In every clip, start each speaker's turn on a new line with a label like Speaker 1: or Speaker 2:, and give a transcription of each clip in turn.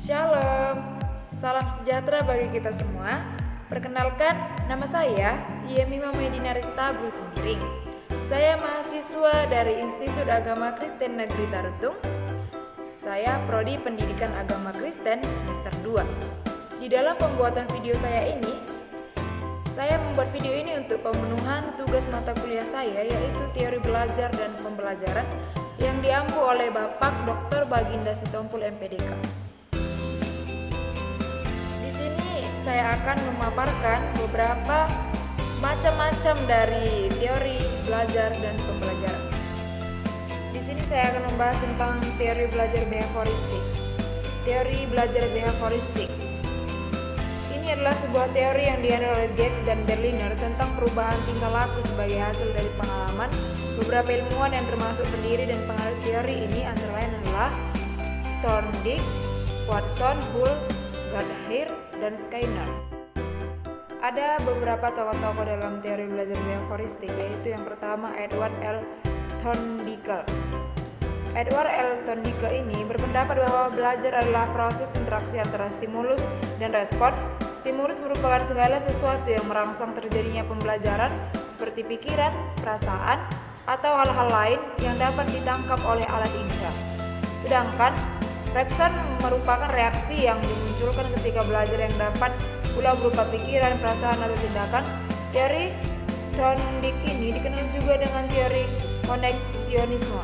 Speaker 1: Shalom, salam sejahtera bagi kita semua. Perkenalkan, nama saya Yemima Medina Rista Blusumiring. Saya mahasiswa dari Institut Agama Kristen Negeri Tarutung. Saya Prodi Pendidikan Agama Kristen semester 2. Di dalam pembuatan video saya ini, saya membuat video ini untuk pemenuhan tugas mata kuliah saya, yaitu teori belajar dan pembelajaran yang diampu oleh Bapak Dr. Baginda Sitompul MPDK. Saya akan memaparkan beberapa macam-macam dari teori belajar dan pembelajaran. Di sini saya akan membahas tentang teori belajar behavioristik. Teori belajar behavioristik ini adalah sebuah teori yang dianut oleh Gates dan Berliner tentang perubahan tingkah laku sebagai hasil dari pengalaman. Beberapa ilmuwan yang termasuk pendiri dan pengarang teori ini antara lain adalah Thorndike, Watson, Hull, Goodhart, dan Skinner. Ada beberapa tokoh-tokoh dalam teori belajar behavioristik, yaitu yang pertama Edward L. Thorndike. Edward L. Thorndike ini berpendapat bahwa belajar adalah proses interaksi antara stimulus dan respon. Stimulus merupakan segala sesuatu yang merangsang terjadinya pembelajaran, seperti pikiran, perasaan, atau hal-hal lain yang dapat ditangkap oleh alat indera. Sedangkan respon merupakan reaksi yang dimunculkan ketika belajar yang dapat pula berupa pikiran, perasaan, atau tindakan. Teori Thorndike ini dikenal juga dengan teori koneksionisme.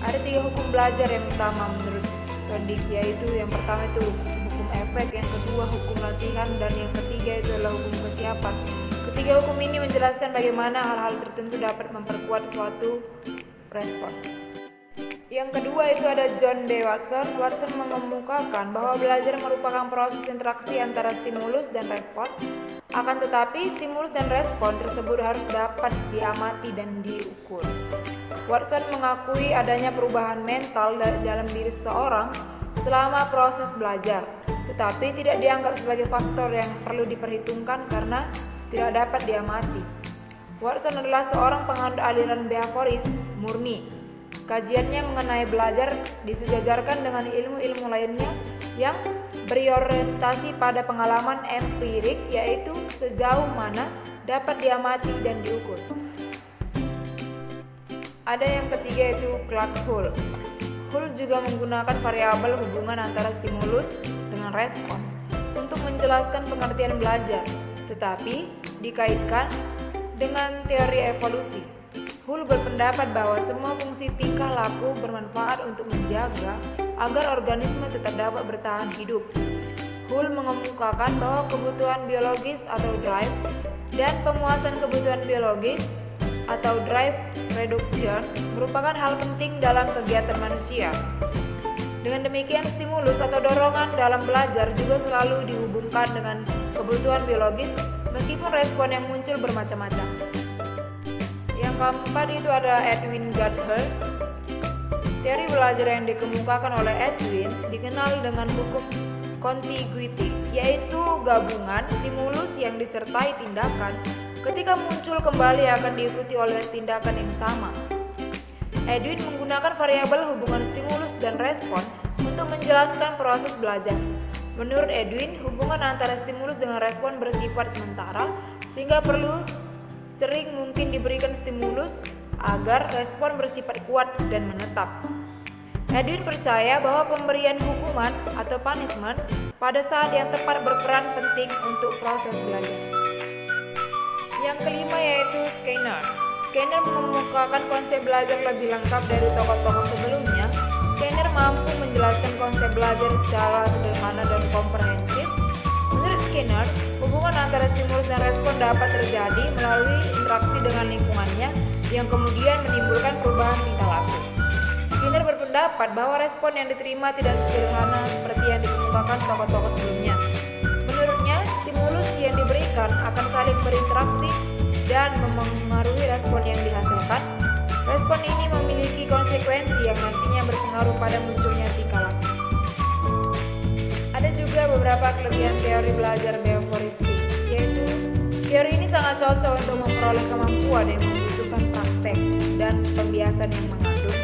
Speaker 1: Ada 3 hukum belajar yang utama menurut Thorndike, yaitu yang pertama itu hukum efek, yang kedua hukum latihan, dan yang ketiga itu adalah hukum kesiapan. Ketiga hukum ini menjelaskan bagaimana hal-hal tertentu dapat memperkuat suatu respon. Yang kedua itu ada John D. Watson. Watson mengemukakan bahwa belajar merupakan proses interaksi antara stimulus dan respon. Akan tetapi, stimulus dan respon tersebut harus dapat diamati dan diukur. Watson mengakui adanya perubahan mental dalam diri seseorang selama proses belajar, tetapi tidak dianggap sebagai faktor yang perlu diperhitungkan karena tidak dapat diamati. Watson adalah seorang penganut aliran behavioris murni. Kajiannya mengenai belajar disejajarkan dengan ilmu-ilmu lainnya yang berorientasi pada pengalaman empirik, yaitu sejauh mana dapat diamati dan diukur. Ada yang ketiga yaitu Clark Hull. Hull juga menggunakan variabel hubungan antara stimulus dengan respon untuk menjelaskan pengertian belajar, tetapi dikaitkan dengan teori evolusi. Hull berpendapat bahwa semua fungsi tingkah laku bermanfaat untuk menjaga agar organisme tetap dapat bertahan hidup. Hull mengemukakan bahwa kebutuhan biologis atau drive dan pemuasan kebutuhan biologis atau drive reduction merupakan hal penting dalam kegiatan manusia. Dengan demikian, stimulus atau dorongan dalam belajar juga selalu dihubungkan dengan kebutuhan biologis, meskipun respon yang muncul bermacam-macam. Yang keempat itu ada Edwin Goodhart. Teori belajar yang dikemukakan oleh Edwin dikenal dengan hukum contiguity, yaitu gabungan stimulus yang disertai tindakan ketika muncul kembali akan diikuti oleh tindakan yang sama. Edwin menggunakan variabel hubungan stimulus dan respon untuk menjelaskan proses belajar. Menurut Edwin, hubungan antara stimulus dengan respon bersifat sementara, sehingga perlu sering mungkin diberikan stimulus agar respon bersifat kuat dan menetap. Edwin percaya bahwa pemberian hukuman atau punishment pada saat yang tepat berperan penting untuk proses belajar. Yang kelima yaitu Skinner. Skinner mengemukakan konsep belajar lebih lengkap dari tokoh-tokoh sebelumnya. Skinner mampu menjelaskan konsep belajar secara sederhana dan komprehensif. Menurut Skinner, hubungan antara stimulus dan respon dapat terjadi melalui interaksi dengan lingkungannya yang kemudian menimbulkan perubahan tingkah laku. Skinner berpendapat bahwa respon yang diterima tidak sederhana seperti yang dikemukakan tokoh-tokoh sebelumnya. Menurutnya, stimulus yang diberikan akan saling berinteraksi dan memengaruhi respon yang dihasilkan. Respon ini memiliki konsekuensi yang nantinya berpengaruh pada munculnya tingkah laku. Ada juga beberapa kelebihan teori belajar behavioristik, yaitu teori ini sangat cocok untuk memperoleh kemampuan yang membutuhkan praktek dan pembiasan yang mengandung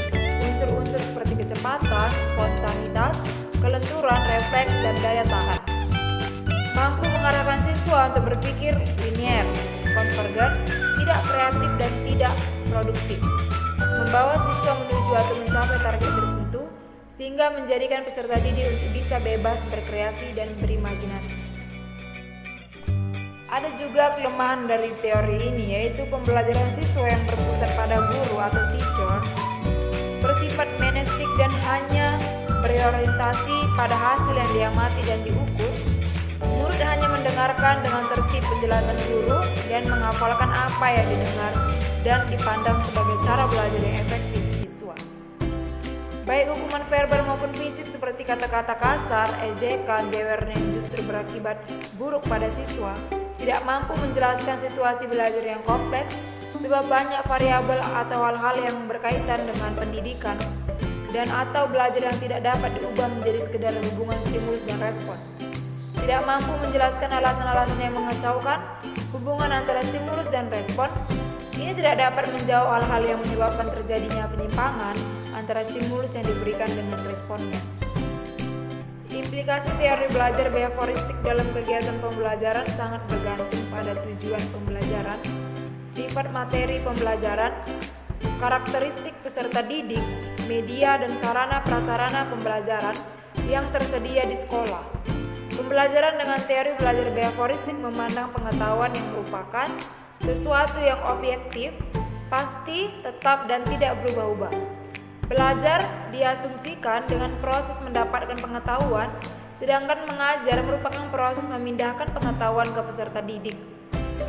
Speaker 1: unsur-unsur seperti kecepatan, spontanitas, kelenturan, refleks, dan daya tahan. Mampu mengarahkan siswa untuk berpikir linear, konvergen, tidak kreatif dan tidak produktif. Membawa siswa menuju atau mencapai target tertentu, sehingga menjadikan peserta didik untuk bisa bebas berkreasi dan berimajinasi. Ada juga kelemahan dari teori ini, yaitu pembelajaran siswa yang berpusat pada guru atau teacher, bersifat monistik dan hanya berorientasi pada hasil yang diamati dan diukur. Murid hanya mendengarkan dengan tertib penjelasan guru dan menghafalkan apa yang didengar dan dipandang sebagai cara belajar yang efektif siswa. Baik hukuman verbal maupun fisik seperti kata-kata kasar, ejekan, jewer yang justru berakibat buruk pada siswa, tidak mampu menjelaskan situasi belajar yang kompleks sebab banyak variabel atau hal-hal yang berkaitan dengan pendidikan dan atau belajar yang tidak dapat diubah menjadi sekedar hubungan stimulus dan respon. Tidak mampu menjelaskan alasan-alasan yang mengacaukan hubungan antara stimulus dan respon. Ini tidak dapat menjawab hal-hal yang menyebabkan terjadinya penyimpangan antara stimulus yang diberikan dengan responnya. Implikasi teori belajar behavioristik dalam kegiatan pembelajaran sangat bergantung pada tujuan pembelajaran, sifat materi pembelajaran, karakteristik peserta didik, media dan sarana prasarana pembelajaran yang tersedia di sekolah. Pembelajaran dengan teori belajar behavioristik memandang pengetahuan yang merupakan sesuatu yang objektif, pasti, tetap, dan tidak berubah-ubah. Belajar diasumsikan dengan proses mendapatkan pengetahuan, sedangkan mengajar merupakan proses memindahkan pengetahuan ke peserta didik.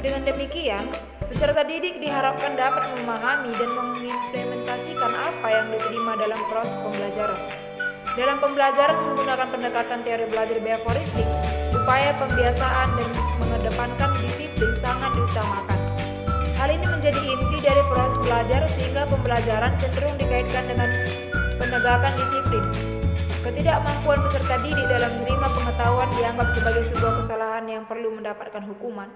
Speaker 1: Dengan demikian, peserta didik diharapkan dapat memahami dan mengimplementasikan apa yang diterima dalam proses pembelajaran. Dalam pembelajaran menggunakan pendekatan teori belajar behavioristik, upaya pembiasaan dan mengedepankan disiplin sangat diutamakan. Hal ini menjadi inti dari proses belajar sehingga pembelajaran cenderung dikaitkan dengan penegakan disiplin. Ketidakmampuan peserta didik dalam menerima pengetahuan dianggap sebagai sebuah kesalahan yang perlu mendapatkan hukuman.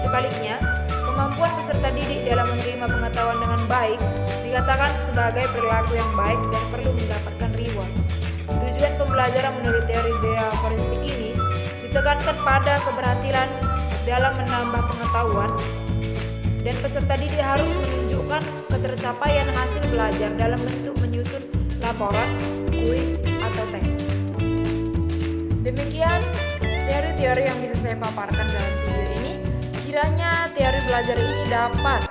Speaker 1: Sebaliknya, kemampuan peserta didik dalam menerima pengetahuan dengan baik dikatakan sebagai perilaku yang baik dan perlu mendapatkan reward. Tujuan pembelajaran menurut teori behavioristik ini ditekankan pada keberhasilan dalam menambah pengetahuan, dan peserta didik harus menunjukkan ketercapaian hasil belajar dalam bentuk menyusun laporan, kuis, atau teks. Demikian teori-teori yang bisa saya paparkan dalam video ini. Kiranya teori belajar ini dapat